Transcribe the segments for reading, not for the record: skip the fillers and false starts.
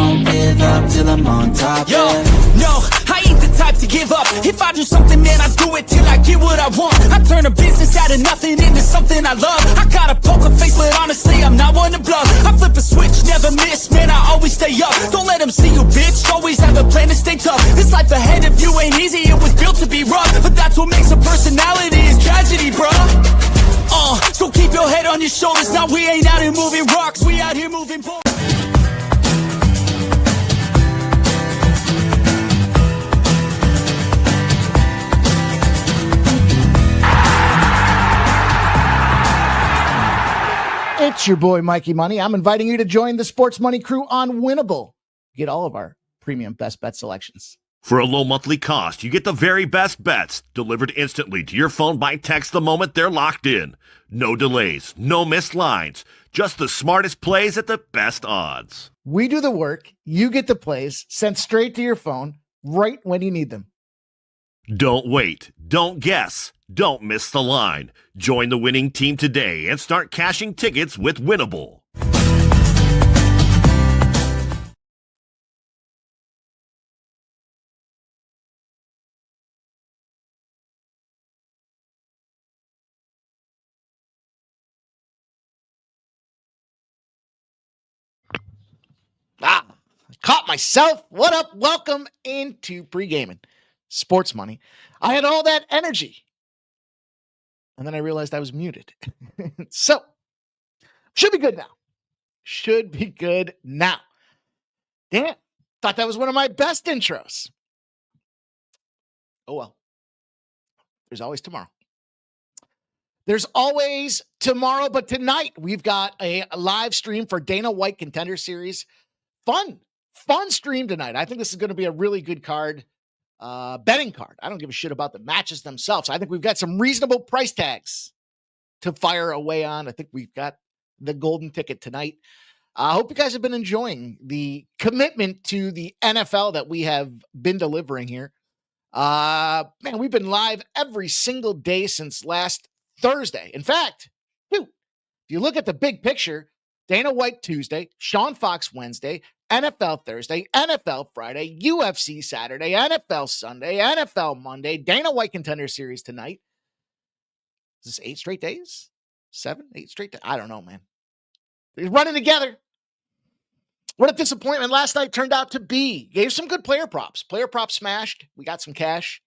won't give up till I'm on top. Yo, no, I ain't the type to give up. If I do something, man, I do it till I get what I want. I turn a business out of nothing into something I love. I got a poker face, but honestly, I'm not one to bluff. I flip a switch, never miss, man, I always stay up. Don't let them see you, bitch, always have a plan to stay tough. This life ahead of you ain't easy, it was built to be rough. But that's what makes a personality, is tragedy, bruh. So keep your head on your shoulders. Now we ain't out here moving rocks, we out here moving forward. It's your boy, Mikey Money. I'm inviting you to join the Sports Money crew on Winnable. Get all of our premium best bet selections. For a low monthly cost, you get the very best bets delivered instantly to your phone by text the moment they're locked in. No delays, no missed lines, just the smartest plays at the best odds. We do the work, you get the plays sent straight to your phone right when you need them. Don't wait, don't guess, don't miss the line. Join the winning team today and start cashing tickets with Winnable. I caught myself. What up? Welcome into Pregaming. Sports Money. I had all that energy. And then I realized I was muted. So, should be good now. Should be good now. Damn. Thought that was one of my best intros. Oh well. There's always tomorrow. There's always tomorrow, but tonight we've got a live stream for Dana White Contender Series. Fun stream tonight. I think this is going to be a really good card, betting card. I don't give a shit about the matches themselves. I think we've got some reasonable price tags to fire away on. I think we've got the golden ticket tonight. I hope you guys have been enjoying the commitment to the NFL that we have been delivering here. Man, we've been live every single day since last Thursday. In fact, if you look at the big picture, Dana White Tuesday, Sean Fox Wednesday, NFL Thursday, NFL Friday, UFC Saturday, NFL Sunday, NFL Monday, Dana White Contender Series tonight. Is this 8 straight days? 7, 8 straight days? I don't know, man. They're running together. What a disappointment last night turned out to be. Gave some good player props. Player props smashed. We got some cash.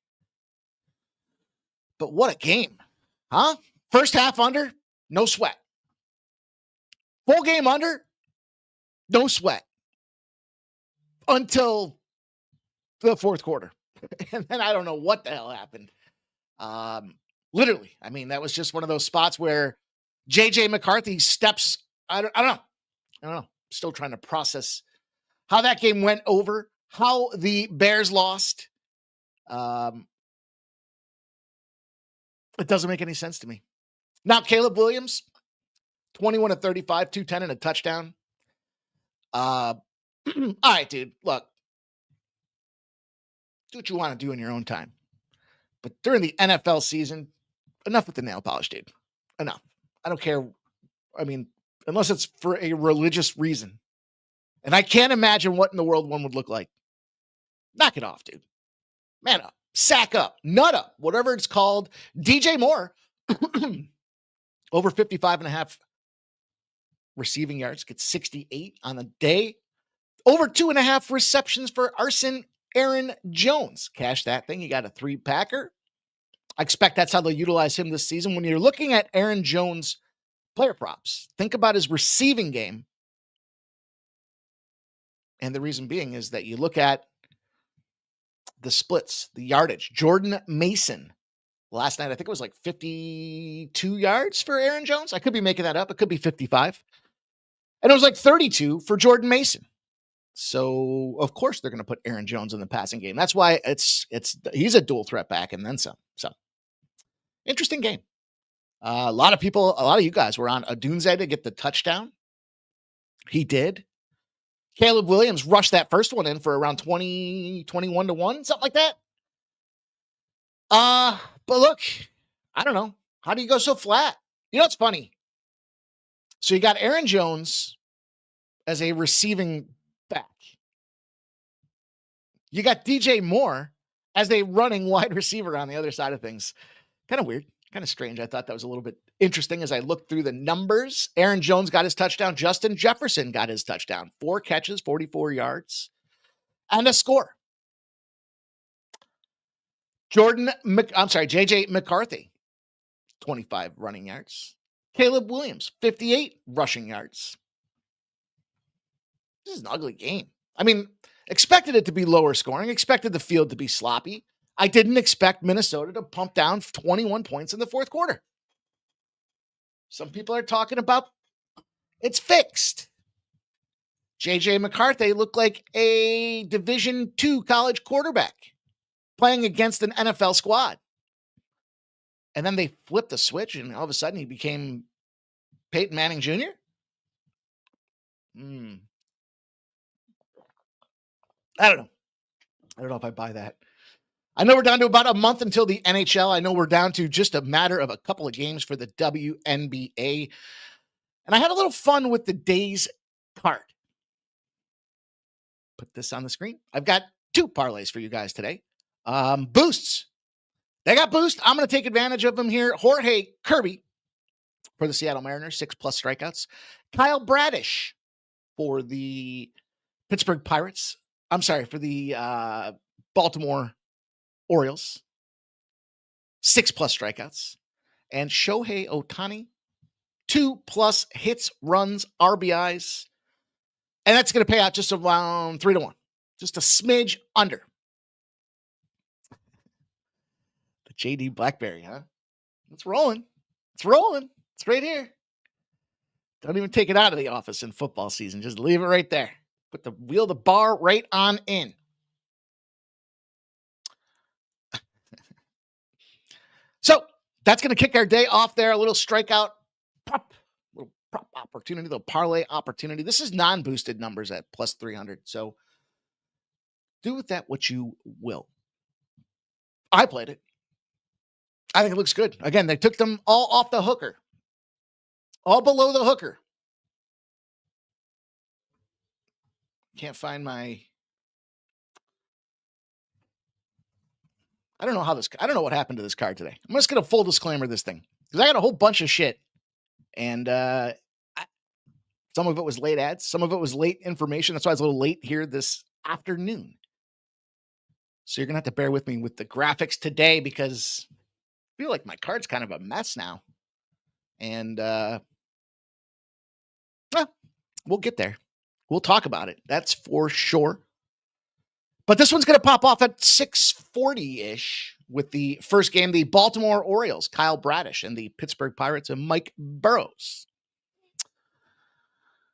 But what a game. Huh? First half under, no sweat. Full game under, no sweat. Until the fourth quarter. And then I don't know what the hell happened. Literally. I mean, that was just one of those spots where JJ McCarthy steps. I don't know. Still trying to process how that game went over, how the Bears lost. It doesn't make any sense to me. Now, Caleb Williams, 21 of 35, 210 and a touchdown. All right, dude, look. Do what you want to do in your own time. But during the NFL season, enough with the nail polish, dude. Enough. I don't care. I mean, unless it's for a religious reason. And I can't imagine what in the world one would look like. Knock it off, dude. Man up. Sack up. Nut up. Whatever it's called. DJ Moore. Over 55.5 receiving yards. Gets 68 on the day. Over 2.5 receptions for Aaron Jones. Cash that thing. You got a 3-packer. I expect that's how they'll utilize him this season. When you're looking at Aaron Jones player props, think about his receiving game. And the reason being is that you look at the splits, the yardage. Jordan Mason. Last night, I think it was like 52 yards for Aaron Jones. I could be making that up. It could be 55. And it was like 32 for Jordan Mason. So, of course, they're going to put Aaron Jones in the passing game. That's why he's a dual threat back and then some. So, interesting game. A lot of you guys were on Odunze to get the touchdown. He did. Caleb Williams rushed that first one in for around 21 to 1, something like that. But look, I don't know. How do you go so flat? You know, it's funny. So you got Aaron Jones as a receiving back. You got DJ Moore as a running wide receiver on the other side of things. Kind of weird, kind of strange. I thought that was a little bit interesting as I looked through the numbers. Aaron Jones got his touchdown. Justin Jefferson got his touchdown. 4 catches, 44 yards, and a score. JJ McCarthy, 25 running yards. Caleb Williams, 58 rushing yards. This is an ugly game. I mean, expected it to be lower scoring, expected the field to be sloppy. I didn't expect Minnesota to pump down 21 points in the fourth quarter. Some people are talking about it's fixed. JJ McCarthy looked like a Division II college quarterback playing against an NFL squad. And then they flipped the switch, and all of a sudden he became Peyton Manning Jr. I don't know. I don't know if I buy that. I know we're down to about a month until the NHL. I know we're down to just a matter of a couple of games for the WNBA. And I had a little fun with the day's card. Put this on the screen. I've got 2 parlays for you guys today. Boosts. They got boost. I'm going to take advantage of them here. Jorge Kirby for the Seattle Mariners, 6+ strikeouts. Kyle Bradish for the Pittsburgh Pirates. I'm sorry, for the Baltimore Orioles, 6+ strikeouts. And Shohei Ohtani, 2+ hits, runs, RBIs. And that's going to pay out just around 3-1. Just a smidge under. The JD Blackberry, huh? It's rolling. It's rolling. It's right here. Don't even take it out of the office in football season. Just leave it right there. Put the bar right on in. So that's going to kick our day off there. A little strikeout prop, little prop opportunity, little parlay opportunity. This is non-boosted numbers at plus 300. So do with that what you will. I played it. I think it looks good. Again, they took them all off the hooker. All below the hooker. Can't find my... I don't know what happened to this card today. I'm just going to full disclaimer this thing because I got a whole bunch of shit. And some of it was late ads. Some of it was late information. That's why I was a little late here this afternoon. So you're going to have to bear with me with the graphics today because I feel like my card's kind of a mess now. And we'll get there. We'll talk about it. That's for sure. But this one's going to pop off at 6:40-ish with the first game, the Baltimore Orioles, Kyle Bradish, and the Pittsburgh Pirates and Mike Burrows.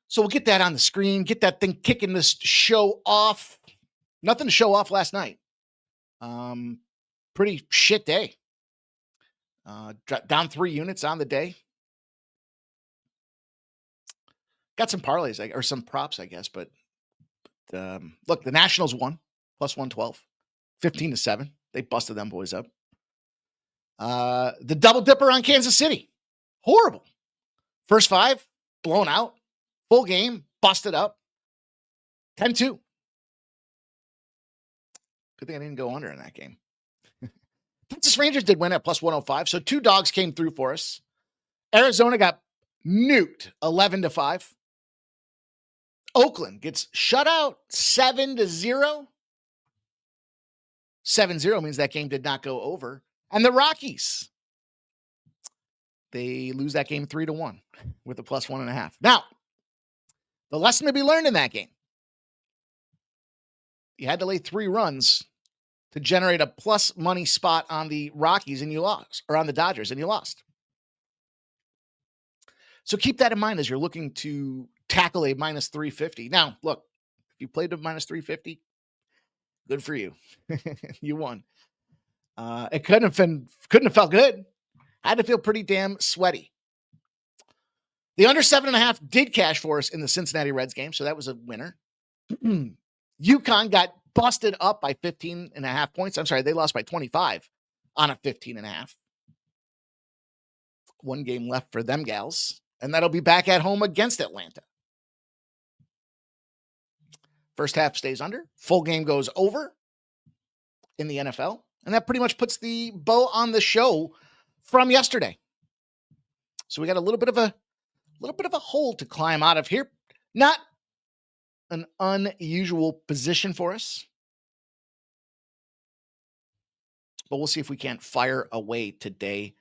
So we'll get that on the screen, get that thing kicking this show off. Nothing to show off last night. Pretty shit day. Down 3 units on the day. Got some parlays, or some props, I guess. But look, the Nationals won. Plus 112, 15-7. They busted them boys up. The double dipper on Kansas City. Horrible. First 5, blown out. Full game, busted up. 10-2. Good thing I didn't go under in that game. Texas Rangers did win at plus 105, so 2 dogs came through for us. Arizona got nuked 11-5. Oakland gets shut out 7-0. 7-0 means that game did not go over. And the Rockies, they lose that game 3-1 with a plus 1.5. Now, the lesson to be learned in that game, you had to lay 3 runs to generate a plus money spot on the Rockies and you lost, or on the Dodgers and you lost. So keep that in mind as you're looking to tackle a minus 350. Now, look, if you played a minus 350, good for you. You won. It couldn't have felt good. Had to feel pretty damn sweaty. The under 7.5 did cash for us in the Cincinnati Reds game, so that was a winner. UConn got busted up by 15.5 points. I'm sorry, they lost by 25 on a 15.5. 1 game left for them gals, and that'll be back at home against Atlanta. First half stays under. Full game goes over. in the NFL. And that pretty much puts the bow on the show from yesterday. So we got a little bit of a hole to climb out of here. Not an unusual position for us, but we'll see if we can't fire away today.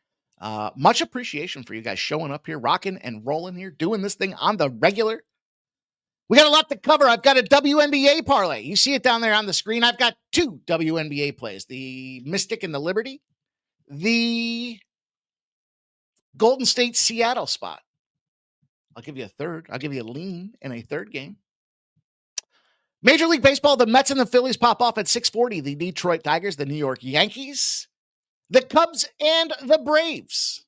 Much appreciation for you guys showing up here, rocking and rolling here, doing this thing on the regular. We got a lot to cover. I've got a WNBA parlay. You see it down there on the screen. I've got 2 WNBA plays, the Mystic and the Liberty, the Golden State Seattle spot. I'll give you a third. I'll give you a lean in a third game. Major League Baseball, the Mets and the Phillies pop off at 6:40. The Detroit Tigers, the New York Yankees, the Cubs and the Braves,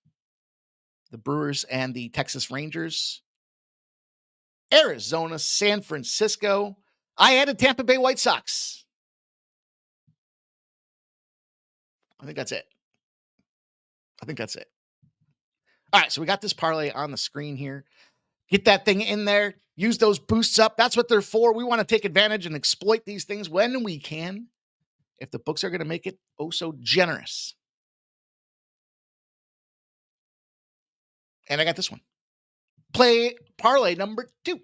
the Brewers and the Texas Rangers, Arizona, San Francisco. I added Tampa Bay White Sox. I think that's it. All right, so we got this parlay on the screen here. Get that thing in there. Use those boosts up. That's what they're for. We want to take advantage and exploit these things when we can, if the books are going to make it oh so generous. And I got this one. Play parlay number 2.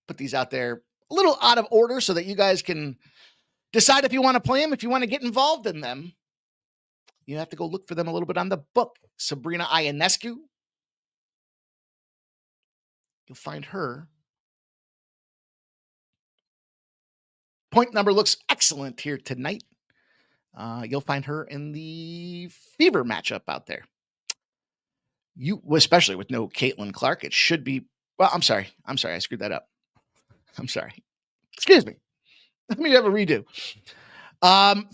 Put these out there a little out of order so that you guys can decide if you want to play them, if you want to get involved in them. You have to go look for them a little bit on the book. Sabrina Ionescu. You'll find her. Point number looks excellent here tonight. You'll find her in the Fever matchup out there. Especially with no Caitlin Clark, it should be. Well, I'm sorry. I screwed that up. I'm sorry. Excuse me. Let me have a redo.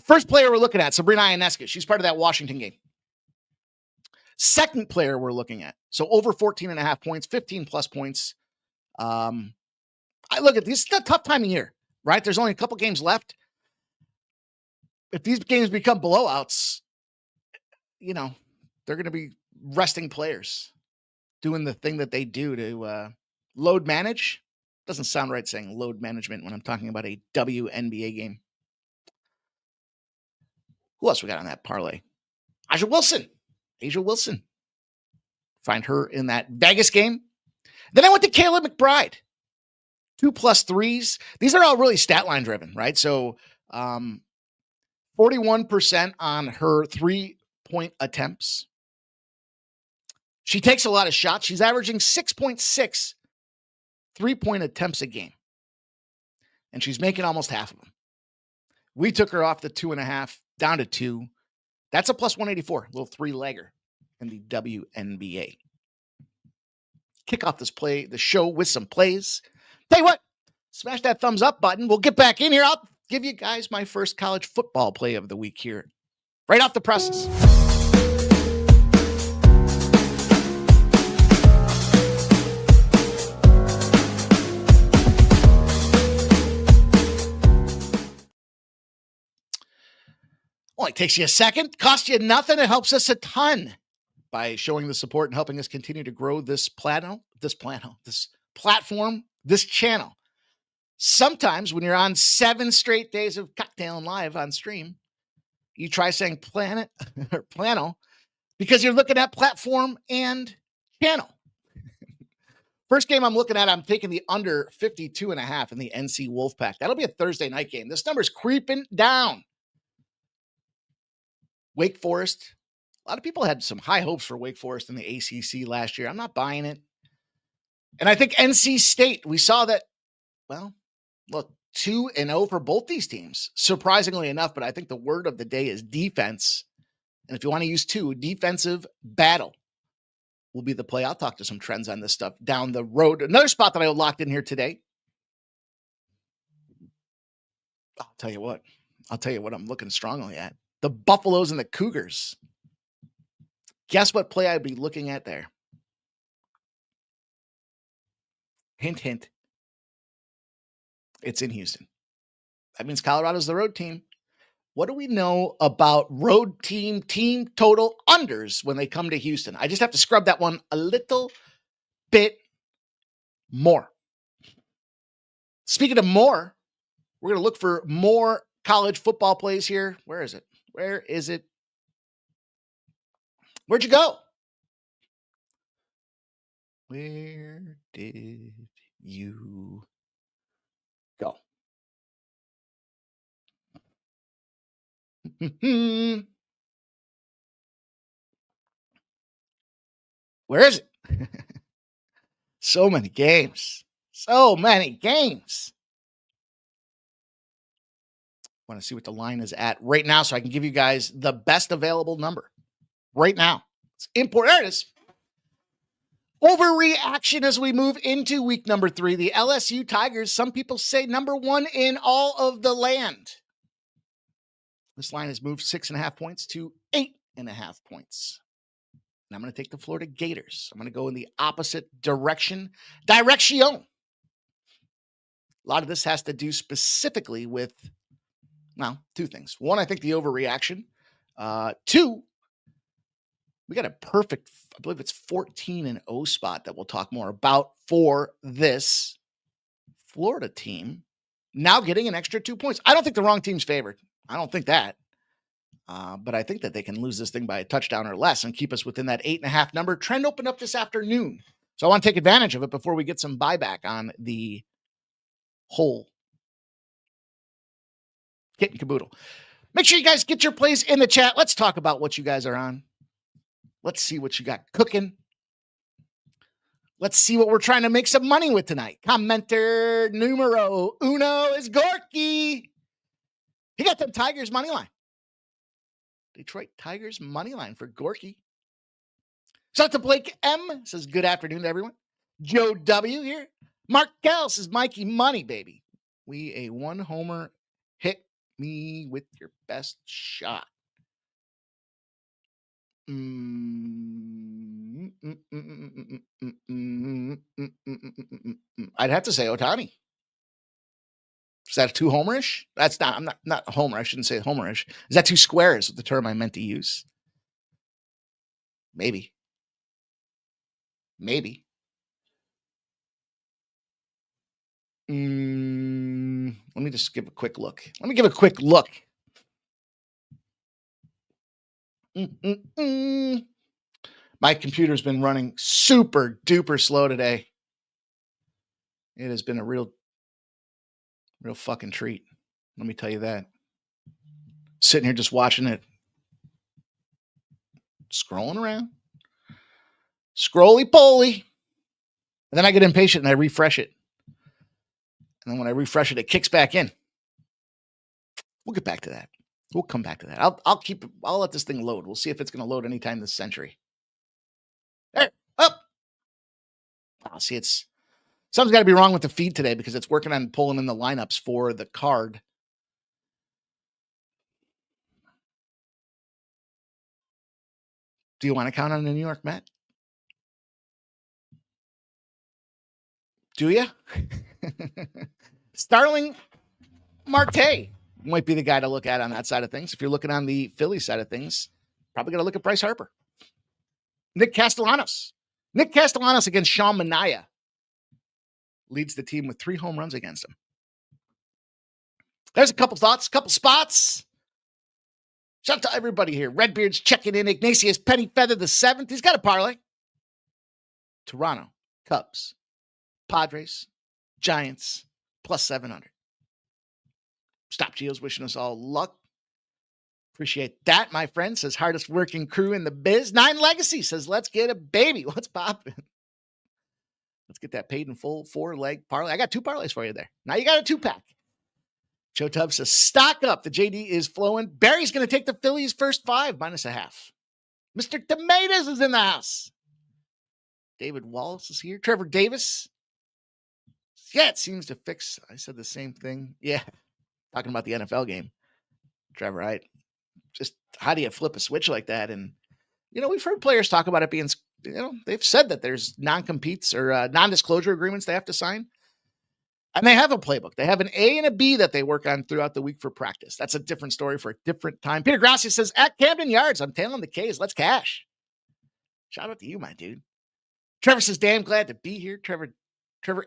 First player we're looking at, Sabrina Ionescu. She's part of that Washington game. Second player we're looking at. So over 14.5 points, 15 plus points. I look at this. It's a tough time of year, right? There's only a couple games left. If these games become blowouts, they're going to be resting players doing the thing that they do to load manage. Doesn't sound right saying load management when I'm talking about a WNBA game. Who else we got on that parlay? Asia Wilson. Find her in that Vegas game. Then I went to Kayla McBride. 2+3s. These are all really stat line driven, right? So 41% on her 3-point attempts. She takes a lot of shots. She's averaging 6.6 3-point attempts a game. And she's making almost half of them. We took her off the 2.5 down to 2. That's a +184, little 3-legger in the WNBA. Kick off the show with some plays. Tell you what, smash that thumbs up button. We'll get back in here. I'll give you guys my first college football play of the week here, right off the presses. Only takes you a second, costs you nothing. It helps us a ton by showing the support and helping us continue to grow this platform, this channel. Sometimes when you're on 7 straight days of Cocktailing Live on stream, you try saying planet or plano because you're looking at platform and channel. First game I'm looking at, I'm taking the under 52.5 in the NC Wolfpack. That'll be a Thursday night game. This number's creeping down. Wake Forest. A lot of people had some high hopes for Wake Forest in the ACC last year. I'm not buying it. And I think NC State, we saw that, well, look, 2-0 for both these teams, surprisingly enough. But I think the word of the day is defense. And if you want to use 2, defensive battle will be the play. I'll talk to some trends on this stuff down the road. Another spot that I locked in here today. I'll tell you what I'm looking strongly at. The Buffaloes and the Cougars. Guess what play I'd be looking at there? Hint, hint. It's in Houston. That means Colorado's the road team. What do we know about road team total unders when they come to Houston? I just have to scrub that one a little bit more. Speaking of more, we're going to look for more college football plays here. Where is it? Where is it? Where'd you go? Where did you go? Where is it? So many games. So many games. Want to see what the line is at right now so I can give you guys the best available number right now. It's important. There it is. Overreaction as we move into week number 3. The LSU Tigers, some people say number 1 in all of the land. This line has moved 6.5 points to 8.5 points. And I'm going to take the Florida Gators. I'm going to go in the opposite direction. Direction. A lot of this has to do specifically with, well, 2 things. 1, I think the overreaction. 2, we got a perfect, I believe it's 14-0 spot that we'll talk more about for this Florida team. Now getting an extra 2 points. I don't think the wrong team's favored. I don't think that. But I think that they can lose this thing by a touchdown or less and keep us within that 8.5 number. Trend opened up this afternoon. So I want to take advantage of it before we get some buyback on the whole kit and caboodle. Make sure you guys get your plays in the chat. Let's talk about what you guys are on. Let's see what you got cooking. Let's see what we're trying to make some money with tonight. Commenter numero uno is Gorky. He got them Tigers money line. Detroit Tigers money line for Gorky. Shout out to Blake M. Says good afternoon to everyone. Joe W. here. Mark Gell says Mikey Money, baby. We a 1 homer. Hit me with your best shot. I'd have to say Ohtani. Is that too homerish? That's not. I'm not a homer. I shouldn't say homerish. Is that too square? Is the term I meant to use? Maybe. Let me just give a quick look. My computer's been running super duper slow today. It has been a real fucking treat. Let me tell you that. Sitting here just watching it. Scrolling around. Scrolly-poly. And then I get impatient and I refresh it. And then when I refresh it, it kicks back in. We'll get back to that. We'll come back to that. I'll let this thing load. We'll see if it's going to load anytime this century. There. Up. Oh, see, something's got to be wrong with the feed today because it's working on pulling in the lineups for the card. Do you want to count on the New York Met? Do you? Starling Marte might be the guy to look at on that side of things. If you're looking on the Philly side of things, probably got to look at Bryce Harper. Nick Castellanos against Sean Manaea leads the team with 3 home runs against him. There's a couple thoughts, couple spots. Shout out to everybody here. Redbeard's checking in. Ignatius Pennyfeather the 7th. He's got a parlay. Toronto, Cubs, Padres, Giants, plus 700. Stop Geo's wishing us all luck. Appreciate that, my friend. Says hardest working crew in the biz. 9 Legacy says, let's get a baby. What's popping? Let's get that paid in full 4-leg parlay. I got 2 parlays for you there. Now you got a 2-pack. Joe Tubbs says, stock up. The JD is flowing. Barry's going to take the Phillies first 5 -0.5. Mr. Tomatoes is in the house. David Wallace is here. Trevor Davis. Yeah, it seems to fix. I said the same thing. Yeah. Talking about the NFL game. Trevor, just how do you flip a switch like that? And, we've heard players talk about it being, they've said that there's non-competes or non-disclosure agreements they have to sign. And they have a playbook. They have an A and a B that they work on throughout the week for practice. That's a different story for a different time. Peter Grassi says, at Camden Yards, I'm tailing the K's. Let's cash. Shout out to you, my dude. Trevor says, damn glad to be here. Trevor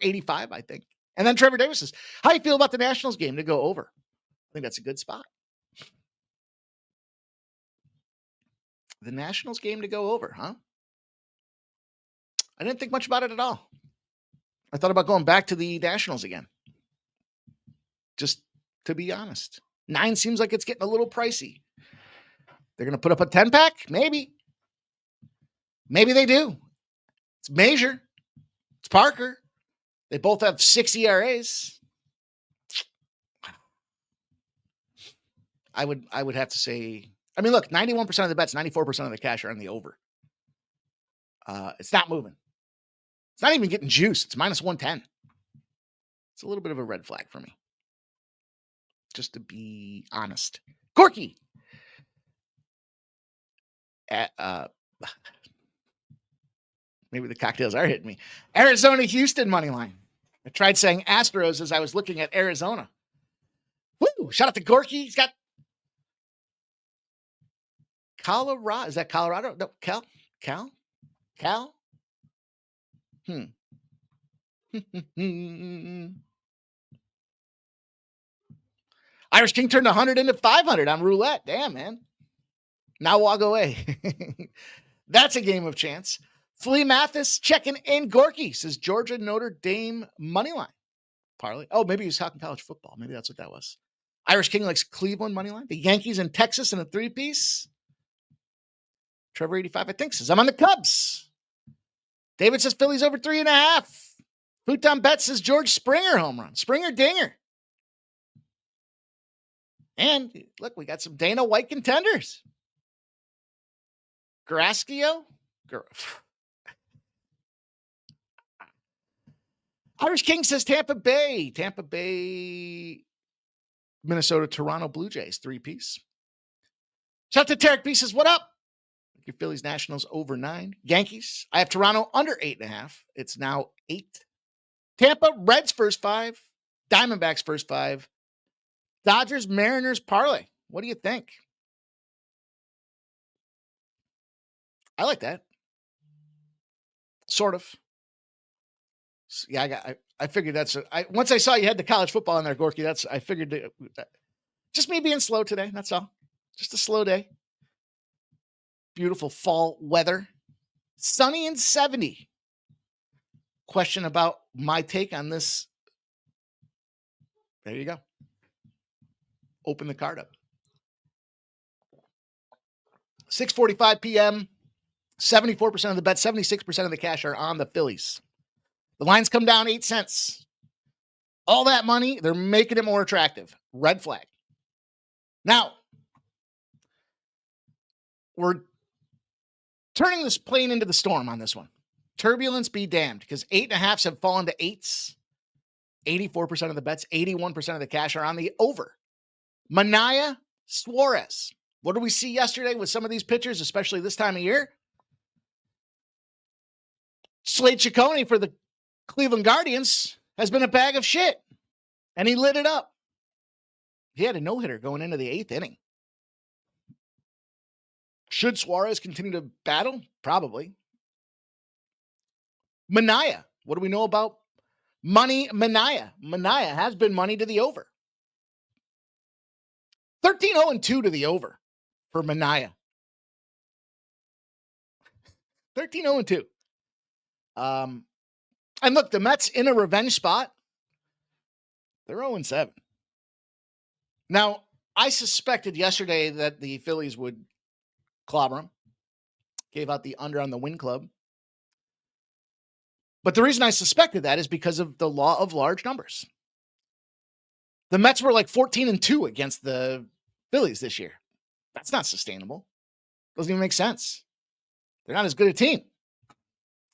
85, I think. And then Trevor Davis says, how do you feel about the Nationals game to go over? think that's a good spot. The Nationals game to go over, huh? I didn't think much about it at all. I thought about going back to the Nationals again. Just to be honest. 9 seems like it's getting a little pricey. They're going to put up a 10-pack? Maybe. Maybe they do. It's Major. It's Parker. They both have 6 ERAs. I would have to say, I mean, look, 91% of the bets, 94% of the cash are on the over. It's not moving. It's not even getting juice. It's minus 110. It's a little bit of a red flag for me. Just to be honest. Corky. Maybe the cocktails are hitting me. Arizona, Houston money line. I tried saying Astros as I was looking at Arizona. Woo! Shout out to Gorky. He's got Colorado. Is that Colorado? No, Cal? Irish King turned 100 into 500 on roulette. Damn, man. Now walk away. That's a game of chance. Flea Mathis checking in. Gorky says Georgia Notre Dame money line parlay. Oh, maybe he's talking college football. Maybe that's what that was. Irish King likes Cleveland money line. The Yankees in Texas in a 3-piece. Trevor 85, I think, says I'm on the Cubs. David says Phillies over 3.5. Futon Bet says George Springer home run. Springer dinger. And look, we got some Dana White contenders. Carrasco. Irish King says Tampa Bay. Minnesota, Toronto Blue Jays, 3-piece. Shout out to Tarek B says, what up? Your Phillies Nationals over 9. Yankees. I have Toronto under 8.5. It's now 8. Tampa Reds first 5. Diamondbacks first 5. Dodgers Mariners parlay. What do you think? I like that. Sort of. Yeah, I figured that's once I saw you had the college football in there, Gorky. I figured just me being slow today. That's all. Just a slow day. Beautiful fall weather. Sunny and 70. Question about my take on this. There you go. Open the card up. 6:45 p.m. 74% of the bet, 76% of the cash are on the Phillies. The lines come down 8 cents. All that money, they're making it more attractive. Red flag. Now, we're turning this plane into the storm on this one. Turbulence be damned, because 8.5s have fallen to 8s. 84% of the bets, 81% of the cash are on the over. Manaea, Suarez. What did we see yesterday with some of these pitchers, especially this time of year? Slade Ciccone for the Cleveland Guardians has been a bag of shit, and he lit it up. He had a no-hitter going into the 8th inning. Should Suarez continue to battle? Probably. Manaea. What do we know about Manaea? Manaea has been money to the over. 13-0-2 to the over for Manaea. 13-0-2. And look, the Mets in a revenge spot. They're 0-7. Now, I suspected yesterday that the Phillies would clobber them. Gave out the under on the win club. But the reason I suspected that is because of the law of large numbers. The Mets were like 14-2 against the Phillies this year. That's not sustainable. Doesn't even make sense. They're not as good a team.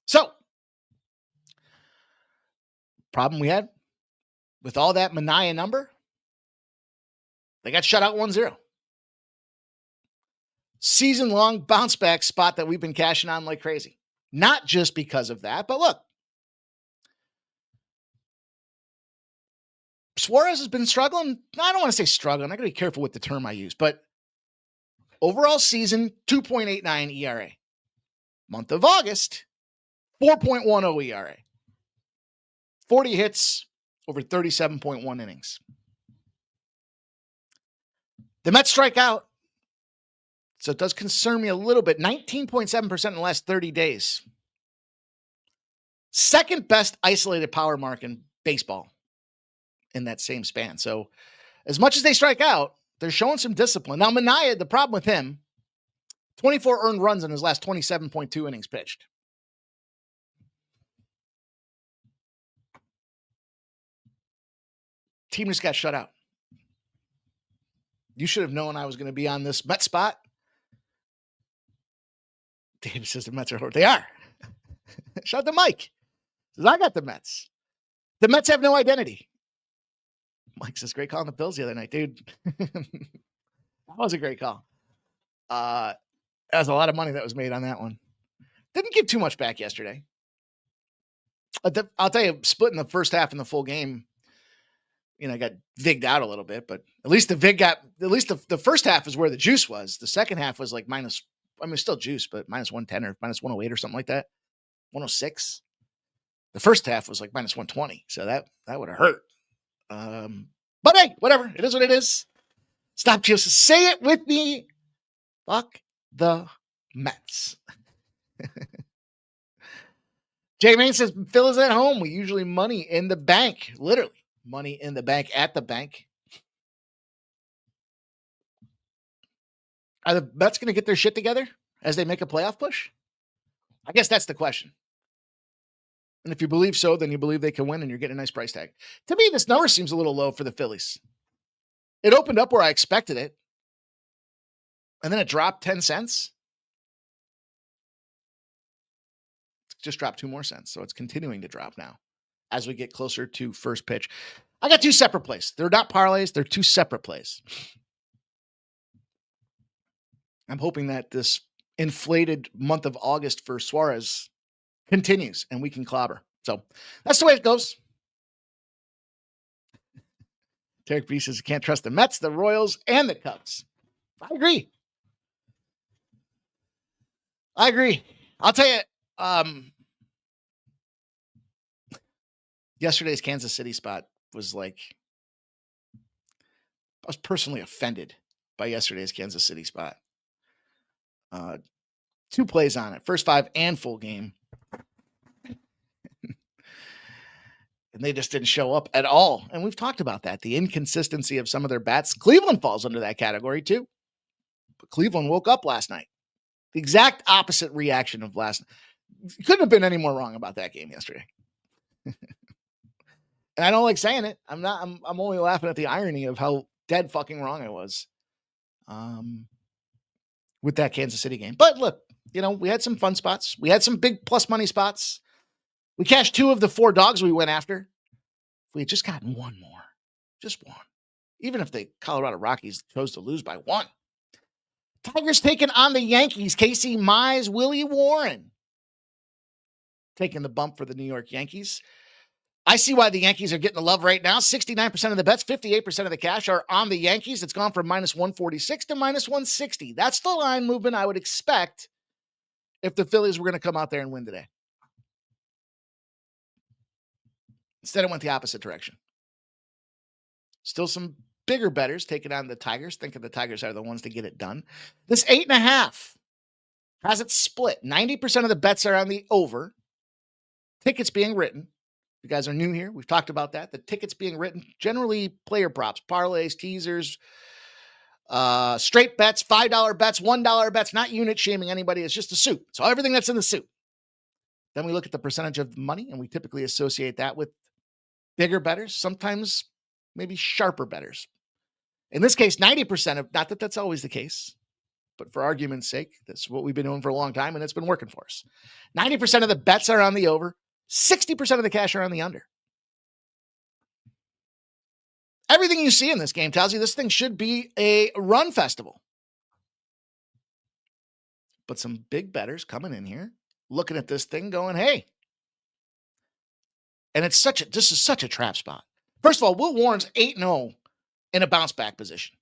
So, problem we had with all that Manaea number, they got shut out 1-0. Season-long bounce-back spot that we've been cashing on like crazy. Not just because of that, but look. Suarez has been struggling. I don't want to say struggling. I got to be careful with the term I use, but overall season, 2.89 ERA. Month of August, 4.10 ERA. 40 hits over 37.1 innings. The Mets strike out. So it does concern me a little bit. 19.7% in the last 30 days. Second best isolated power mark in baseball in that same span. So as much as they strike out, they're showing some discipline. Now, Manaea, the problem with him, 24 earned runs in his last 27.2 innings pitched. Team just got shut out. You should have known I was going to be on this Met spot. David says the Mets are horrible. They are. Shout out to Mike. Says, I got the Mets. The Mets have no identity. Mike says, great call on the Bills the other night, dude. That was a great call. That was a lot of money that was made on that one. Didn't give too much back yesterday. I'll tell you, splitting the first half and the full game, got vigged out a little bit, but at least the first half is where the juice was. The second half was like still juice, but minus 110 or minus 108 or something like that. 106. The first half was like minus 120. So that would have hurt. But hey, whatever. It is what it is. Stop, just say it with me. Fuck the Mets. Jay Main says, Phil is at home. We usually money in the bank. Literally. Money in the bank at the bank. Are the Mets going to get their shit together as they make a playoff push? I guess that's the question. And if you believe so, then you believe they can win and you're getting a nice price tag. To me, this number seems a little low for the Phillies. It opened up where I expected it. And then it dropped 10 cents. It just dropped 2 more cents. So it's continuing to drop now as we get closer to first pitch. I got 2 separate plays. They're not parlays. They're 2 separate plays. I'm hoping that this inflated month of August for Suarez continues and we can clobber. So that's the way it goes. Derek B says, can't trust the Mets, the Royals, and the Cubs. I agree. I'll tell you, yesterday's Kansas City spot was like, I was personally offended by yesterday's Kansas City spot. 2 plays on it, first 5 and full game. And they just didn't show up at all. And we've talked about that, the inconsistency of some of their bats. Cleveland falls under that category too. But Cleveland woke up last night. The exact opposite reaction of last night. Couldn't have been any more wrong about that game yesterday. And I don't like saying it. I'm only laughing at the irony of how dead fucking wrong I was with that Kansas City game. But look, we had some fun spots. We had some big plus money spots. We cashed 2 of the 4 dogs we went after. If we had just gotten 1 more, just 1, even if the Colorado Rockies chose to lose by 1. Tigers taking on the Yankees. Casey Mize, Willie Warren taking the bump for the New York Yankees. I see why the Yankees are getting the love right now. 69% of the bets, 58% of the cash are on the Yankees. It's gone from minus 146 to minus 160. That's the line movement I would expect if the Phillies were going to come out there and win today. Instead, it went the opposite direction. Still some bigger bettors taking on the Tigers, thinking the Tigers are the ones to get it done. This 8.5 has it split. 90% of the bets are on the over. Tickets being written. You guys are new here. We've talked about that. The tickets being written, generally player props, parlays, teasers, straight bets, $5 bets, $1 bets, not unit shaming anybody. It's just a suit. So everything that's in the suit. Then we look at the percentage of money, and we typically associate that with bigger bettors, sometimes maybe sharper bettors. In this case, 90% of, not that that's always the case, but for argument's sake, that's what we've been doing for a long time, and it's been working for us. 90% of the bets are on the over, 60% of the cash are on the under. Everything you see in this game tells you this thing should be a run festival. But some big bettors coming in here, looking at this thing going, hey. And this is such a trap spot. First of all, Will Warren's 8-0 in a bounce back position.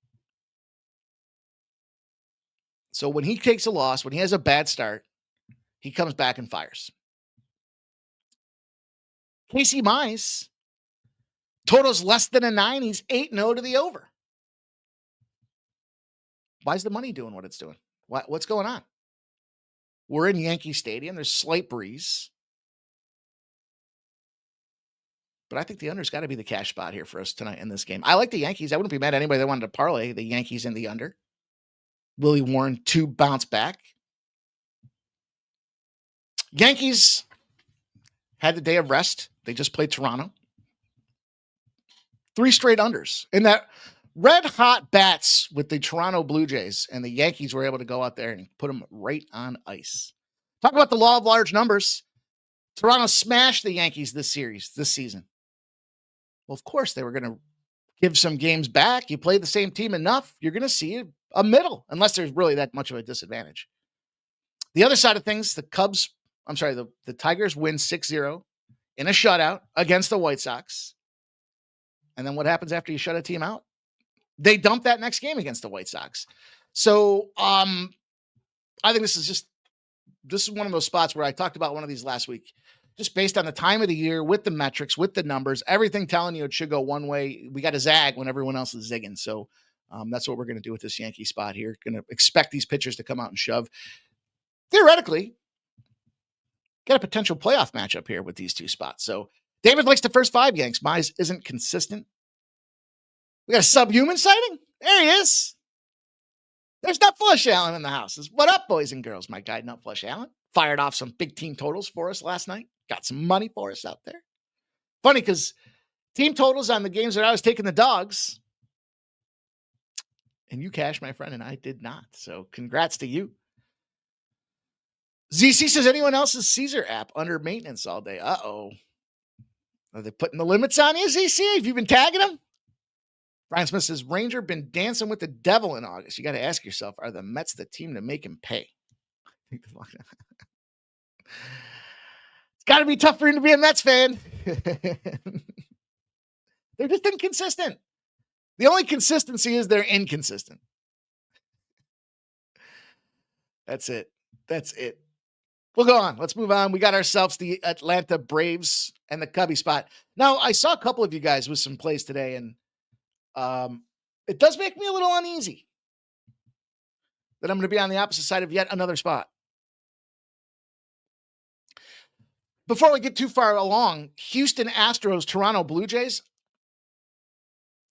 So when he takes a loss, when he has a bad start, he comes back and fires. Casey Mize, totals less than a 9. He's 8-0 to the over. Why is the money doing what it's doing? What's going on? We're in Yankee Stadium. There's slight breeze. But I think the under's got to be the cash spot here for us tonight in this game. I like the Yankees. I wouldn't be mad at anybody that wanted to parlay the Yankees in the under. Willie Warren to bounce back. Yankees had the day of rest. They just played Toronto. 3 straight unders. In that red hot bats with the Toronto Blue Jays, and the Yankees were able to go out there and put them right on ice. Talk about the law of large numbers. Toronto smashed the Yankees this season. Well, of course, they were going to give some games back. You play the same team enough, you're going to see a middle, unless there's really that much of a disadvantage. The other side of things, the Tigers win 6-0 in a shutout against the White Sox. And then what happens after you shut a team out? They dump that next game against the White Sox. So I think this is one of those spots where I talked about one of these last week. Just based on the time of the year, with the metrics, with the numbers, everything telling you it should go one way. We got to zag when everyone else is zigging. So that's what we're going to do with this Yankee spot here. Going to expect these pitchers to come out and shove. Theoretically, got a potential playoff matchup here with these two spots. So David likes the first 5 Yanks. Mize isn't consistent. We got a subhuman sighting. There he is. There's Nut Flush Allen in the house. What up, boys and girls? My guy, Nut Flush Allen, fired off some big team totals for us last night. Got some money for us out there. Funny because team totals on the games that I was taking the dogs, and you cashed, my friend, and I did not. So congrats to you. ZC says, anyone else's Caesar app under maintenance all day? Uh-oh. Are they putting the limits on you, ZC? Have you been tagging them? Brian Smith says, Ranger been dancing with the devil in August. You got to ask yourself, are the Mets the team to make him pay? It's got to be tough for him to be a Mets fan. They're just inconsistent. The only consistency is they're inconsistent. That's it. We'll go on. Let's move on. We got ourselves the Atlanta Braves and the Cubby spot. Now, I saw a couple of you guys with some plays today, and it does make me a little uneasy that I'm going to be on the opposite side of yet another spot. Before we get too far along, Houston Astros, Toronto Blue Jays.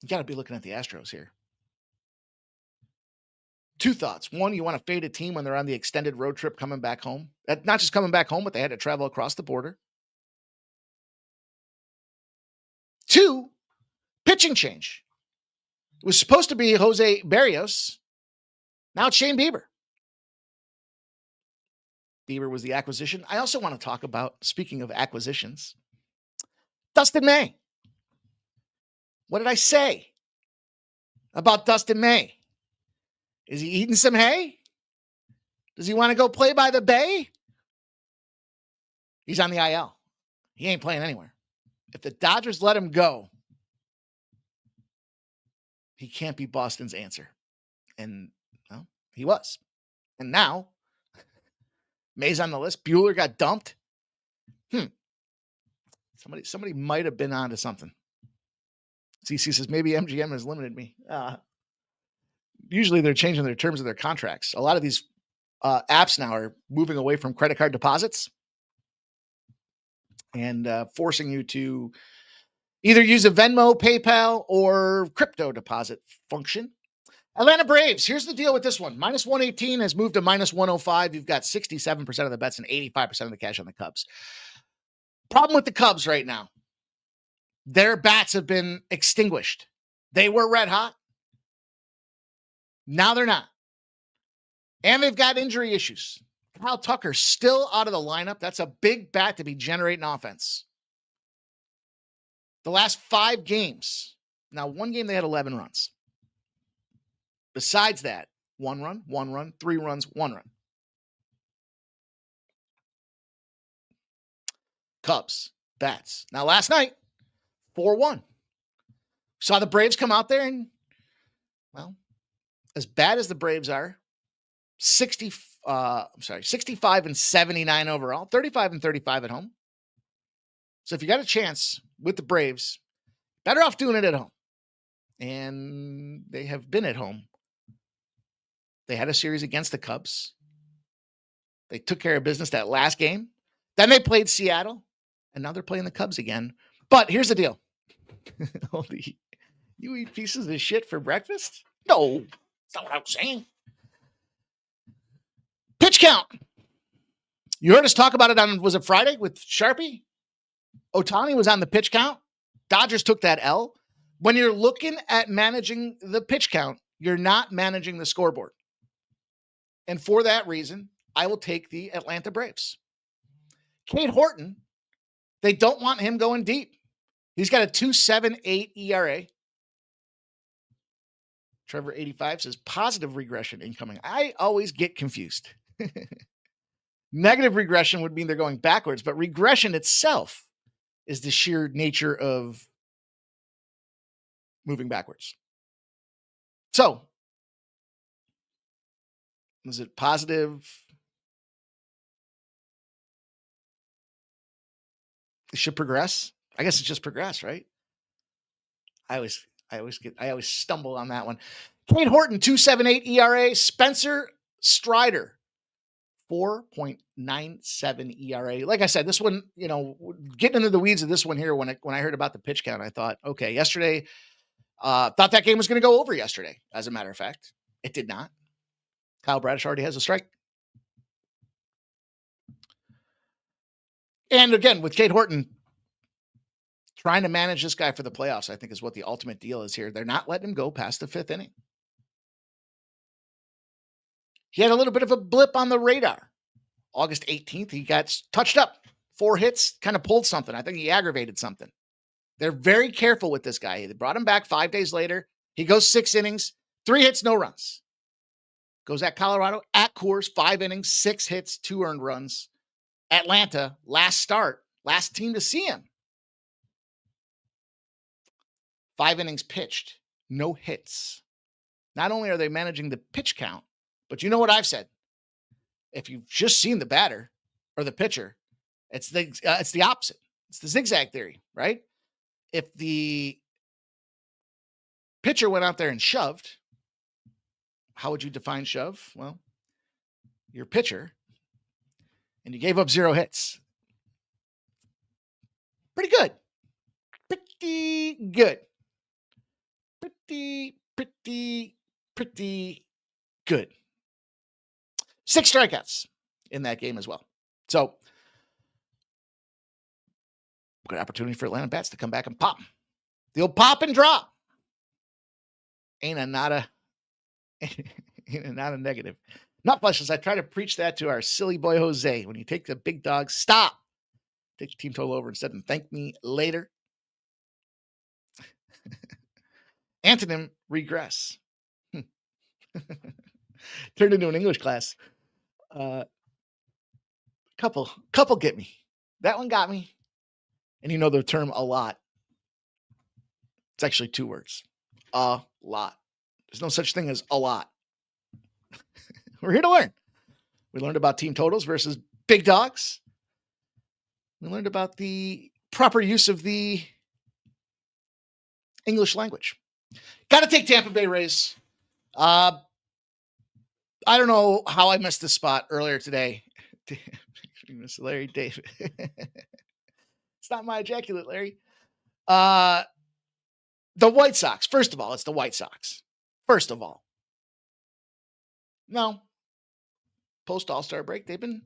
You got to be looking at the Astros here. 2 thoughts. 1, you want to fade a team when they're on the extended road trip coming back home. Not just coming back home, but they had to travel across the border. 2, pitching change. It was supposed to be Jose Barrios. Now it's Shane Bieber. Bieber was the acquisition. I also want to talk about, speaking of acquisitions, Dustin May. What did I say about Dustin May? Is he eating some hay? Does he want to go play by the bay? He's on the IL. He ain't playing anywhere. If the Dodgers let him go, he can't be Boston's answer. And, well, he was. And now, May's on the list. Bueller got dumped. Somebody might have been onto something. CC says, maybe MGM has limited me. Usually they're changing their terms of their contracts. A lot of these apps now are moving away from credit card deposits and forcing you to either use a Venmo, PayPal, or crypto deposit function. Atlanta Braves, here's the deal with this one. Minus 118 has moved to minus 105. You've got 67% of the bets and 85% of the cash on the Cubs. Problem with the Cubs right now. Their bats have been extinguished. They were red hot. Now they're not. And they've got injury issues. Kyle Tucker still out of the lineup. That's a big bat to be generating offense. The last 5 games. Now, one game they had 11 runs. Besides that, 1 run, 3 runs, 1 run. Cubs, bats. Now, last night, 4-1. Saw the Braves come out there and, well, as bad as the Braves are, 65 and 79 overall, 35 and 35 at home. So if you got a chance with the Braves, better off doing it at home. And they have been at home They had a series against the Cubs. They took care of business that last game. Then they played Seattle, and now they're playing the Cubs again. But here's the deal. Holy, you eat pieces of shit for breakfast? No, that's not what I'm saying. Pitch count. You heard us talk about it on, was it Friday with Sharpie? Ohtani was on the pitch count. Dodgers took that L. When you're looking at managing the pitch count, you're not managing the scoreboard. And for that reason, I will take the Atlanta Braves. Cade Horton, they don't want him going deep. He's got a 2.78 ERA. Trevor 85 says positive regression incoming. I always get confused. Negative regression would mean they're going backwards, but regression itself is the sheer nature of moving backwards. So, is it positive? It should progress. I guess it's just progress, right? I always stumble on that one. Cade Horton, 2.78 ERA. Spencer Strider, 4.97 ERA. Like I said, this one, getting into the weeds of this one here, when I heard about the pitch count, I thought, okay, yesterday, thought that game was going to go over yesterday. As a matter of fact, it did not. Kyle Bradish already has a strike. And again, with Cade Horton, trying to manage this guy for the playoffs, I think, is what the ultimate deal is here. They're not letting him go past the fifth inning. He had a little bit of a blip on the radar. August 18th, he got touched up. 4 hits, kind of pulled something. I think he aggravated something. They're very careful with this guy. They brought him back 5 days later. He goes 6 innings, 3 hits, no runs. Goes at Colorado, at Coors, 5 innings, 6 hits, 2 earned runs. Atlanta, last start, last team to see him. 5 innings pitched, no hits. Not only are they managing the pitch count, but you know what I've said? If you've just seen the batter or the pitcher, it's the opposite. It's the zigzag theory, right? If the pitcher went out there and shoved, how would you define shove? Well, your pitcher, and you gave up 0 hits. Pretty good. Pretty good. Pretty good. 6 strikeouts in that game as well. So, good opportunity for Atlanta bats to come back and pop. The old pop and drop. Ain't a negative. Not flushes. I try to preach that to our silly boy Jose. When you take the big dog, stop. Take the team total over instead and thank me later. Antonym, regress. Turned into an English class. Couple get me. That one got me. And you know the term a lot. It's actually 2 words. A lot. There's no such thing as a lot. We're here to learn. We learned about team totals versus big dogs. We learned about the proper use of the English language. Got to take Tampa Bay Rays. I don't know how I missed this spot earlier today. Miss Larry David. It's not my ejaculate, Larry. The White Sox. First of all, it's the White Sox. First of all. No. Post All-Star break, they've been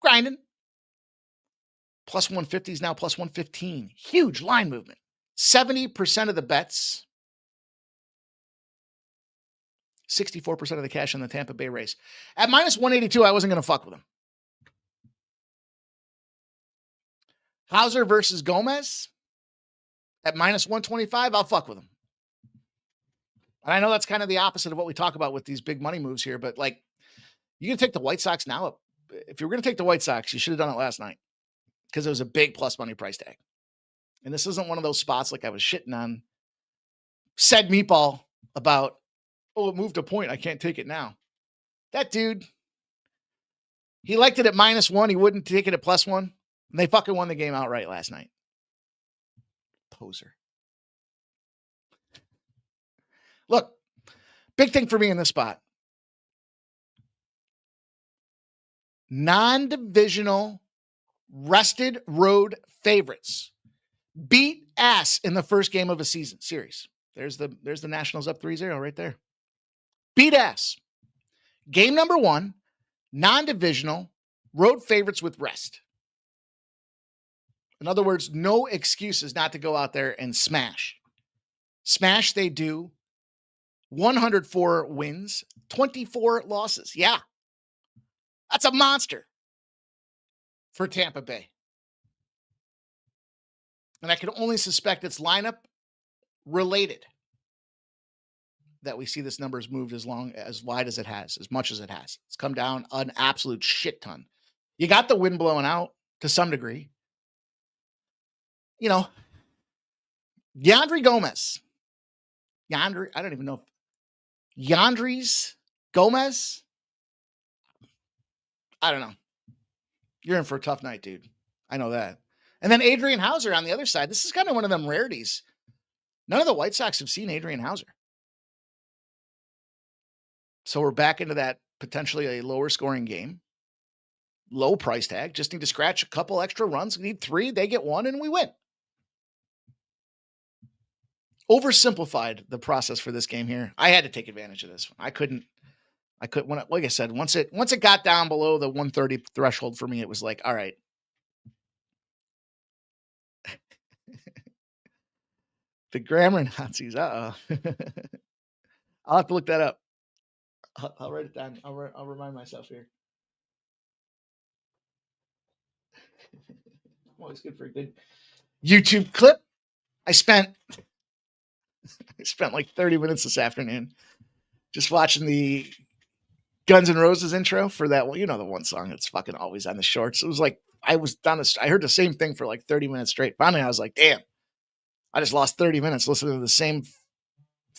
grinding. Plus 150 is now plus 115. Huge line movement. 70% of the bets. 64% of the cash on the Tampa Bay Rays. At minus 182, I wasn't going to fuck with them. Hauser versus Gomez. At minus 125, I'll fuck with them. And I know that's kind of the opposite of what we talk about with these big money moves here, but like, you can take the White Sox now. If you were going to take the White Sox, you should have done it last night because it was a big plus money price tag. And this isn't one of those spots like I was shitting on said Meatball about, oh, it moved a point. I can't take it now. That dude, he liked it at minus 1. He wouldn't take it at plus 1. And they fucking won the game outright last night. Poser. Look, big thing for me in this spot. non-divisional rested road favorites beat ass in the first game of a season series. There's the Nationals up 3-0 right there. Beat ass. Game number 1, non-divisional road favorites with rest. In other words, no excuses not to go out there and smash. Smash they do. 104 wins, 24 losses. Yeah. That's a monster for Tampa Bay. And I can only suspect it's lineup related that we see this number has moved as wide as it has, as much as it has. It's come down an absolute shit ton. You got the wind blowing out to some degree. You know, Yandry Gomez. I don't even know. Yandry's Gomez? I don't know. You're in for a tough night, dude. I know that. And then Adrian Hauser on the other side. This is kind of one of them rarities. None of the White Sox have seen Adrian Hauser. So we're back into that potentially a lower scoring game. Low price tag. Just need to scratch a couple extra runs. We need 3. They get 1 and we win. Oversimplified the process for this game here. I had to take advantage of this one. I couldn't, like I said, once it got down below the 130 threshold for me, it was like, all right. The grammar Nazis. Uh-oh. I'll have to look that up. I'll write it down. I'll remind myself here. I'm always good for a good YouTube clip. I spent like 30 minutes this afternoon just watching the Guns N' Roses intro for that one. You know, the one song that's fucking always on the shorts. It was like, I heard the same thing for like 30 minutes straight. Finally, I was like, damn, I just lost 30 minutes listening to the same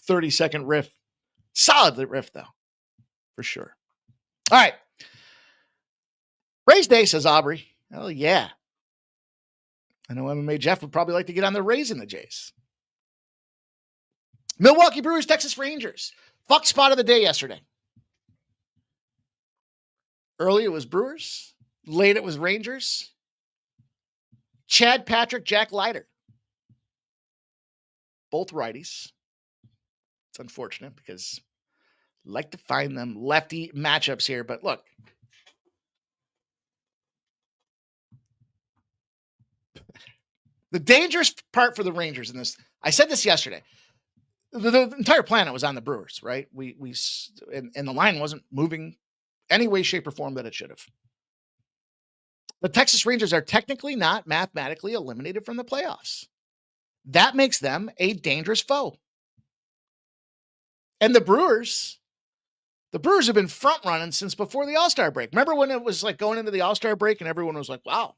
30-second riff. Solid riff, though, for sure. All right. Rays Day, says Aubrey. Oh, yeah. I know MMA Jeff would probably like to get on the Rays in the Jays. Milwaukee Brewers, Texas Rangers. Fuck spot of the day yesterday. Early it was Brewers. Late it was Rangers. Chad Patrick, Jack Leiter. Both righties. It's unfortunate because I like to find them lefty matchups here. But look. The dangerous part for the Rangers in this, I said this yesterday. The entire planet was on the Brewers, right? And the line wasn't moving any way, shape, or form that it should have. The Texas Rangers are technically not mathematically eliminated from the playoffs. That makes them a dangerous foe. And the Brewers have been front running since before the All-Star break. Remember when it was like going into the All-Star break and everyone was like, wow,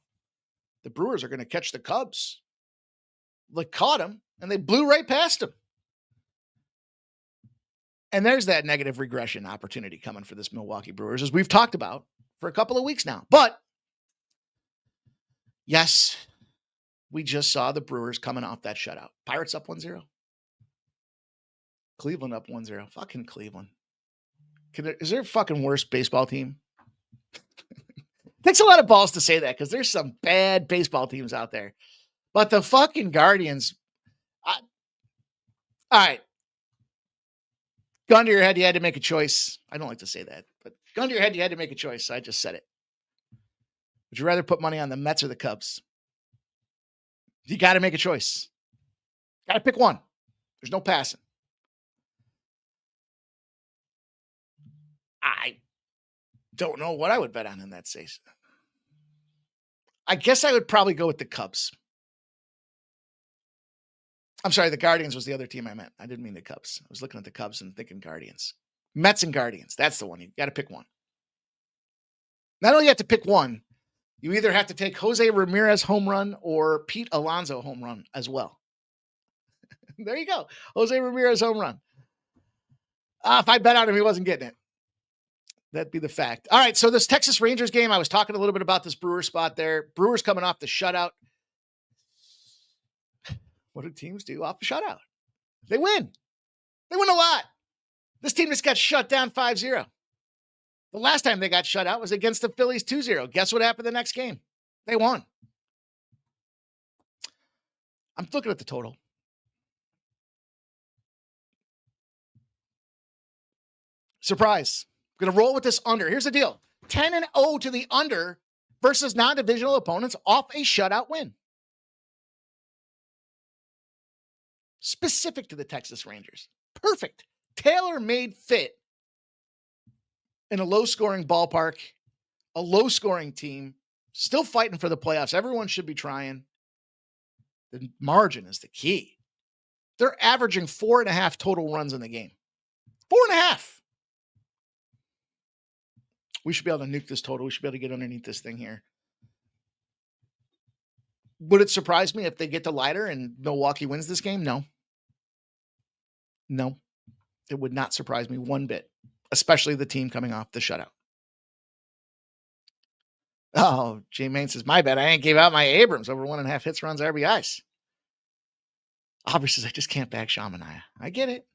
the Brewers are going to catch the Cubs. They caught them and they blew right past them. And there's that negative regression opportunity coming for this Milwaukee Brewers, as we've talked about for a couple of weeks now. But yes, we just saw the Brewers coming off that shutout. Pirates up 1-0. Cleveland up 1-0. Fucking Cleveland. Is there a fucking worse baseball team? Takes a lot of balls to say that because there's some bad baseball teams out there. But the fucking Guardians. All right. Gun to your head, you had to make a choice. I don't like to say that, but gun to your head, you had to make a choice. I just said it. Would you rather put money on the Mets or the Cubs? You got to make a choice. Got to pick one. There's no passing. I don't know what I would bet on in that case. I guess I would probably go with the Cubs. I'm sorry, the Guardians was the other team I meant. I didn't mean the Cubs. I was looking at the Cubs and thinking Guardians. Mets and Guardians. That's the one. You got to pick one. Not only you have to pick one, you either have to take Jose Ramirez home run or Pete Alonso home run as well. There you go. Jose Ramirez home run. If I bet on him, he wasn't getting it. That'd be the fact. All right, so this Texas Rangers game, I was talking a little bit about this Brewers spot there. Brewers coming off the shutout. What do teams do off the shutout? They win. They win a lot. This team just got shut down 5-0. The last time they got shut out was against the Phillies 2-0. Guess what happened the next game? They won. I'm looking at the total. Surprise. I'm going to roll with this under. Here's the deal. 10-0 to the under versus non-divisional opponents off a shutout win. Specific to the Texas Rangers. Perfect. Tailor-made fit in a low-scoring ballpark, a low-scoring team, still fighting for the playoffs. Everyone should be trying. The margin is the key. They're averaging 4.5 total runs in the game. 4.5. We should be able to nuke this total. We should be able to get underneath this thing here. Would it surprise me if they get to lighter and Milwaukee wins this game? No. No. It would not surprise me one bit, especially the team coming off the shutout. Oh, Jay Main says, my bad. I ain't gave out my Abrams over 1.5 hits, runs, RBIs. Aubrey says, I just can't back Shamanaya. I get it.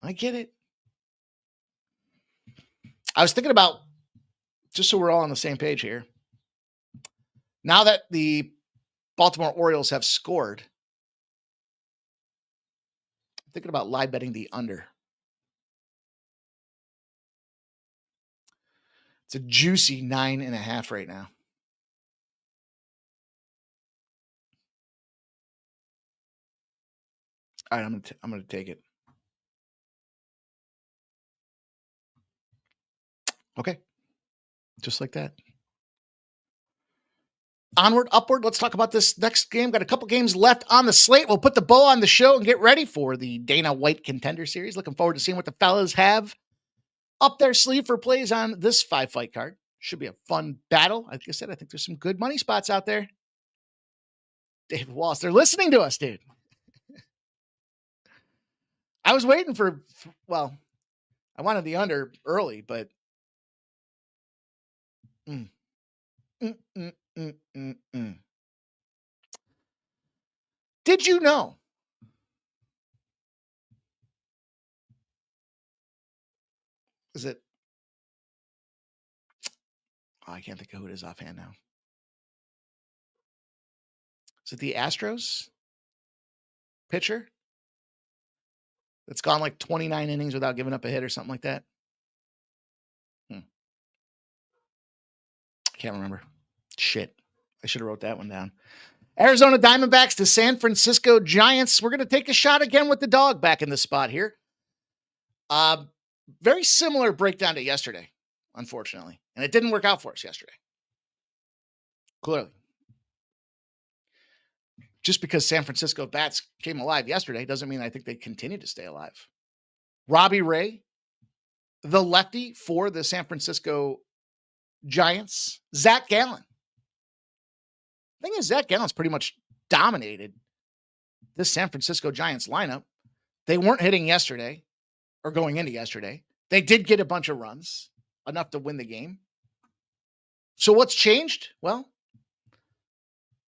I get it. I was thinking about, just so we're all on the same page here, now that the Baltimore Orioles have scored, I'm thinking about live betting the under. It's a juicy 9.5 right now. All right, I'm gonna take it. Okay, just like that. Onward, upward. Let's talk about this next game. Got a couple games left on the slate. We'll put the bow on the show and get ready for the Dana White Contender Series. Looking forward to seeing what the fellas have up their sleeve for plays on this 5-fight card. Should be a fun battle. Like I said, I think there's some good money spots out there. David Wallace, they're listening to us, dude. I was waiting for, well, I wanted the under early, but Did you know is it? Oh, I can't think of who it is offhand now. Is it the Astros pitcher that's gone like 29 innings without giving up a hit or something like that? I can't remember. Shit. I should have wrote that one down. Arizona Diamondbacks to San Francisco Giants. We're going to take a shot again with the dog back in the spot here. Very similar breakdown to yesterday, unfortunately. And it didn't work out for us yesterday. Clearly. Just because San Francisco bats came alive yesterday doesn't mean I think they continue to stay alive. Robbie Ray, the lefty for the San Francisco Giants. Zach Gallen. The thing is, Zach Gallen's pretty much dominated this San Francisco Giants lineup. They weren't hitting yesterday or going into yesterday. They did get a bunch of runs, enough to win the game. So what's changed? Well,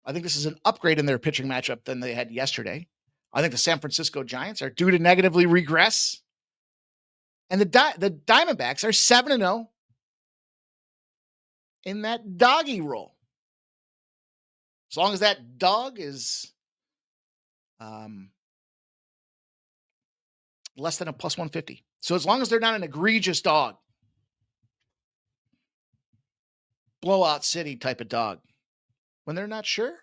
I think this is an upgrade in their pitching matchup than they had yesterday. I think the San Francisco Giants are due to negatively regress. And the Diamondbacks are 7-0 in that doggy roll. As long as that dog is less than a plus 150. So as long as they're not an egregious dog, blowout city type of dog, when they're not sure,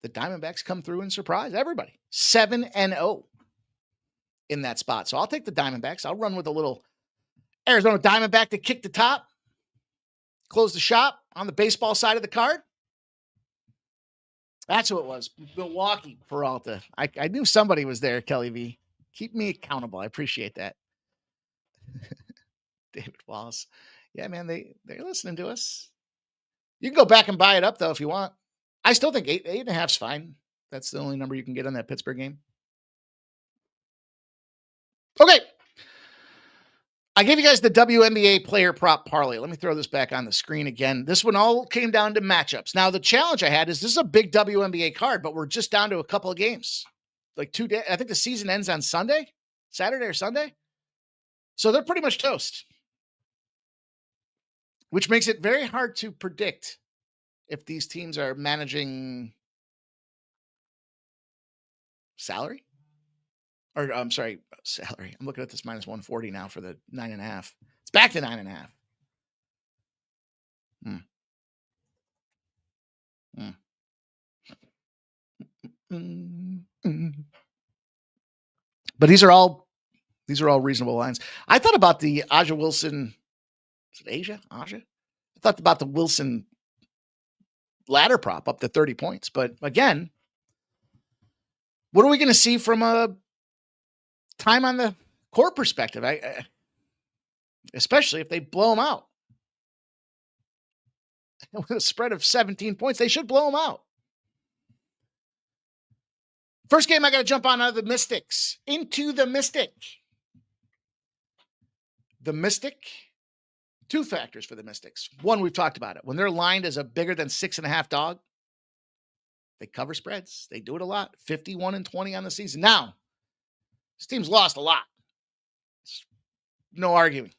the Diamondbacks come through and surprise everybody. 7-0 in that spot. So I'll take the Diamondbacks. I'll run with a little Arizona Diamondback to kick the top, close the shop on the baseball side of the card. That's who it was. Milwaukee, Peralta. I knew somebody was there, Kelly V. Keep me accountable. I appreciate that. David Wallace. Yeah, man, they're listening to us. You can go back and buy it up, though, if you want. I still think 8.5 is fine. That's the only number you can get on that Pittsburgh game. Okay. I gave you guys the WNBA player prop parlay. Let me throw this back on the screen again. This one all came down to matchups. Now, the challenge I had is this is a big WNBA card, but we're just down to a couple of games. Like 2 days. I think the season ends on Sunday, Saturday or Sunday. So they're pretty much toast. which makes it very hard to predict if these teams are managing salary. Or I'm sorry, salary. I'm looking at this minus 140 now for the 9.5. It's back to 9.5. But these are all reasonable lines. I thought about the Aja Wilson. Is it Aja? I thought about the Wilson ladder prop up to 30 points. But again, what are we going to see from a time on the court perspective? Especially if they blow them out. With a spread of 17 points, they should blow them out. First game I got to jump on are the Mystics. Into the Mystic. The Mystic, two factors for the Mystics. One, we've talked about it. When they're lined as a bigger than 6.5 dog, they cover spreads. They do it a lot. 51-20 on the season. Now, this team's lost a lot. No arguing.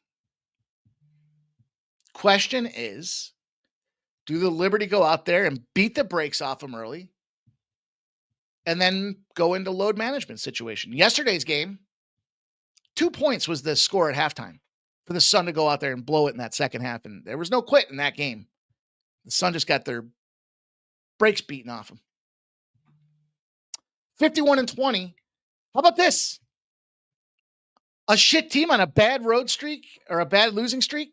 Question is, do the Liberty go out there and beat the brakes off them early and then go into load management situation? Yesterday's game, 2 points was the score at halftime for the Sun to go out there and blow it in that second half. And there was no quit in that game. The Sun just got their brakes beaten off them. 51-20. How about this? A shit team on a bad road streak or a bad losing streak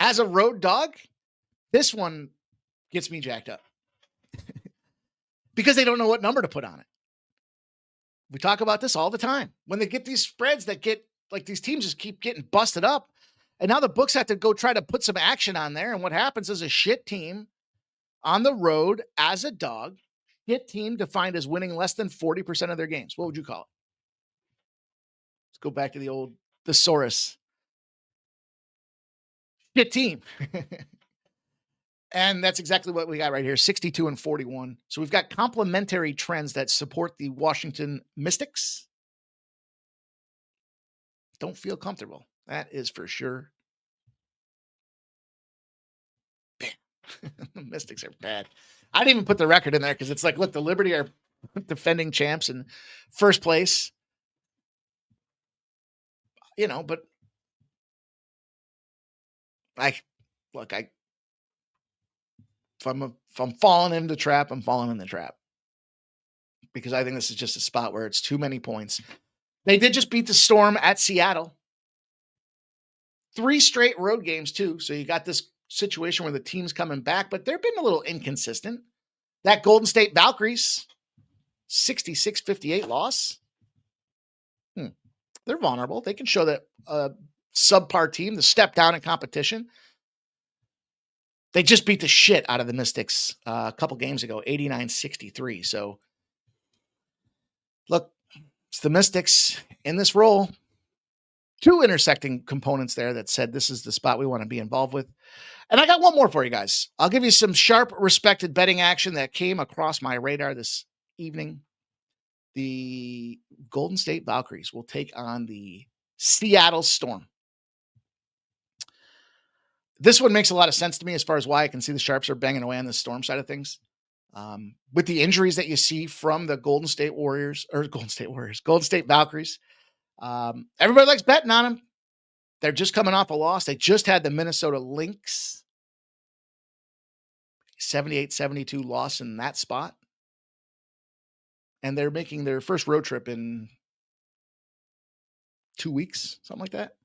as a road dog. This one gets me jacked up because they don't know what number to put on it. We talk about this all the time. When they get these spreads that get like these teams just keep getting busted up. And now the books have to go try to put some action on there. And what happens is a shit team on the road as a dog, shit team defined as winning less than 40% of their games. What would you call it? Let's go back to the old thesaurus. Shit team. And that's exactly what we got right here, 62-41. So we've got complementary trends that support the Washington Mystics. Don't feel comfortable. That is for sure. The Mystics are bad. I didn't even put the record in there because it's like, look, the Liberty are defending champs in first place. You know, but if I'm falling into the trap, I'm falling in the trap. Because I think this is just a spot where it's too many points. They did just beat the Storm at Seattle. 3 straight road games, too. So you got this situation where the team's coming back, but they've been a little inconsistent. That Golden State Valkyries, 66-58 loss. They're vulnerable. They can show that subpar team, the step down in competition. They just beat the shit out of the Mystics a couple games ago, 89-63. So, look, it's the Mystics in this role. 2 intersecting components there that said this is the spot we want to be involved with. And I got one more for you guys. I'll give you some sharp, respected betting action that came across my radar this evening. The Golden State Valkyries will take on the Seattle Storm. This one makes a lot of sense to me as far as why I can see the Sharps are banging away on the Storm side of things. With the injuries that you see from the Golden State Valkyries. Everybody likes betting on them. They're just coming off a loss. They just had the Minnesota Lynx 78-72 loss in that spot. And they're making their first road trip in 2 weeks, something like that.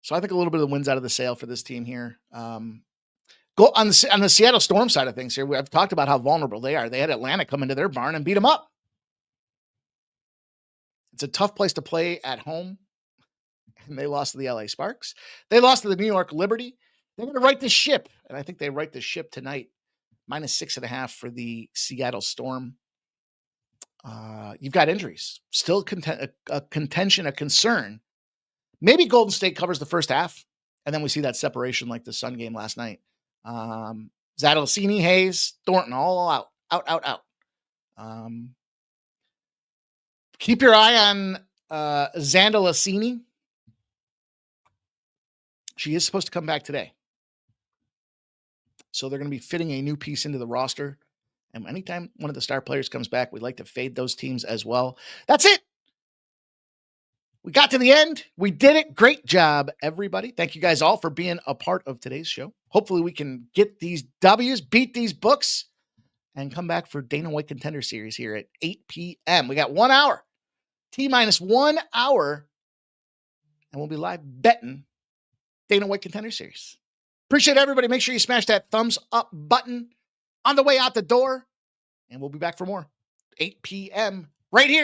So I think a little bit of the wins out of the sail for this team here. Go on the Seattle Storm side of things here. I've talked about how vulnerable they are. They had Atlanta come into their barn and beat them up. It's a tough place to play at home. And they lost to the LA Sparks. They lost to the New York Liberty. They're going to right the ship. And I think they right the ship tonight. -6.5 for the Seattle Storm. You've got injuries. Still a contention, a concern. Maybe Golden State covers the first half, and then we see that separation like the Sun game last night. Zadalcini, Hayes, Thornton, all out. Keep your eye on Zadalcini. She is supposed to come back today. So they're going to be fitting a new piece into the roster. And anytime one of the star players comes back, we like to fade those teams as well. That's it. We got to the end. We did it. Great job, everybody. Thank you guys all for being a part of today's show. Hopefully we can get these W's, beat these books, and come back for Dana White Contender Series here at 8 p.m. We got 1 hour, T-minus 1 hour, and we'll be live betting Dana White Contender Series. Appreciate everybody. Make sure you smash that thumbs up button on the way out the door, and we'll be back for more. 8 p.m. right here.